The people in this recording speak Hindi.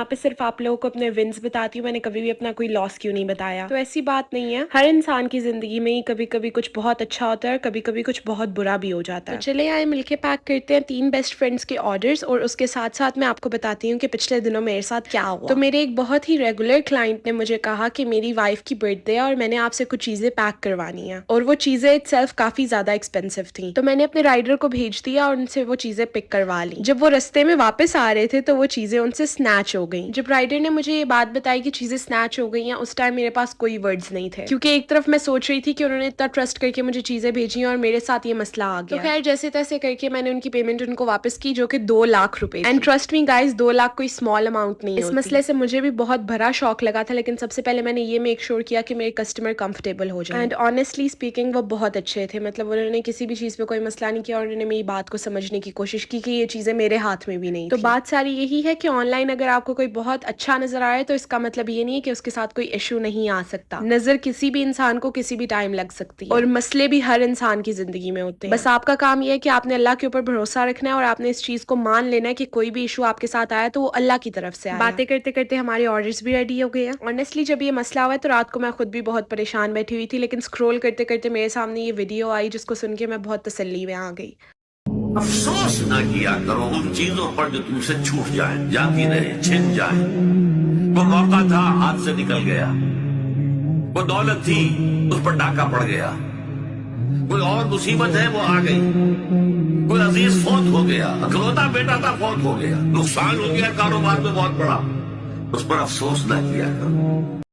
यहाँ पे सिर्फ आप लोगों को अपने विन्स बताती हूँ, मैंने कभी भी अपना कोई लॉस क्यों नहीं बताया। तो ऐसी बात नहीं है, हर इंसान की जिंदगी में ही कभी कभी कुछ बहुत अच्छा होता है और कभी कभी कुछ बहुत बुरा भी हो जाता है। तो चले आए मिलके पैक करते हैं 3 बेस्ट फ्रेंड्स के ऑर्डर्स, और उसके साथ साथ मैं आपको बताती हूँ कि पिछले दिनों मेरे साथ क्या हुआ। तो मेरे एक बहुत ही रेगुलर क्लाइंट ने मुझे कहा कि मेरी वाइफ की बर्थडे है और मैंने आपसे कुछ चीजें पैक करवानी है, और वो चीजें इटसेल्फ काफी ज्यादा एक्सपेंसिव थी। तो मैंने अपने राइडर को भेज दिया और उनसे वो चीजें पिक करवा ली। जब वो रास्ते में वापस आ रहे थे तो वो चीजें उनसे स्नैच हो गई। जब राइडर ने मुझे ये बात बताई कि चीजें स्नैच हो गई हैं, उस टाइम मेरे पास कोई वर्ड्स नहीं थे, क्योंकि एक तरफ मैं सोच रही थी कि उन्होंने इतना ट्रस्ट करके मुझे चीजें भेजी और मेरे साथ ये मसला आ गया। तो खैर जैसे तैसे करके मैंने उनकी पेमेंट उनको वापस की, जो कि 2 लाख रुपए। And trust me guys, 2 lakh कोई स्मॉल अमाउंट नहीं। इस मसले से मुझे भी बहुत भरा शौक लगा था, लेकिन सबसे पहले मैंने ये मेक श्योर किया कि मेरे कस्टमर कंफर्टेबल हो जाए। एंड ऑनेस्टली स्पीकिंग वो बहुत अच्छे थे, मतलब उन्होंने किसी भी चीज पे कोई मसला नहीं किया और उन्होंने मेरी बात को समझने की कोशिश की कि ये चीजें मेरे हाथ में भी नहीं। तो बात सारी यही है कि ऑनलाइन अगर आपको कोई बहुत अच्छा नजर आ रहा है तो इसका मतलब ये नहीं है कि उसके साथ कोई इशू नहीं आ सकता। नजर किसी भी इंसान को किसी भी टाइम लग सकती है, और मसले भी हर इंसान की जिंदगी में होते हैं। बस आपका काम यह है कि आपने अल्लाह के ऊपर भरोसा रखना है और आपने इस चीज को मान लेना है कि कोई भी इशू आपके साथ आया तो वो अल्लाह की तरफ से आया। बातें करते करते हमारे ऑर्डर्स भी रेडी हो गए हैं। ऑनेस्टली जब ये मसला हुआ है तो रात को मैं खुद भी बहुत परेशान बैठी हुई थी, लेकिन स्क्रॉल करते करते मेरे सामने ये वीडियो आई जिसको सुन के मैं बहुत तसल्ली में आ गई। अफसोस ना किया करो उन चीजों पर जो तुमसे छूट जाए, जाती रहे, छिन जाए। वो मौका था, हाथ से निकल गया। वो दौलत थी, उस पर डाका पड़ गया। कोई और मुसीबत है, वो आ गई। कोई अजीज फौत हो गया, अकलौता बेटा था, फौत हो गया। नुकसान हो गया कारोबार में बहुत बड़ा, उस पर अफसोस ना किया करो।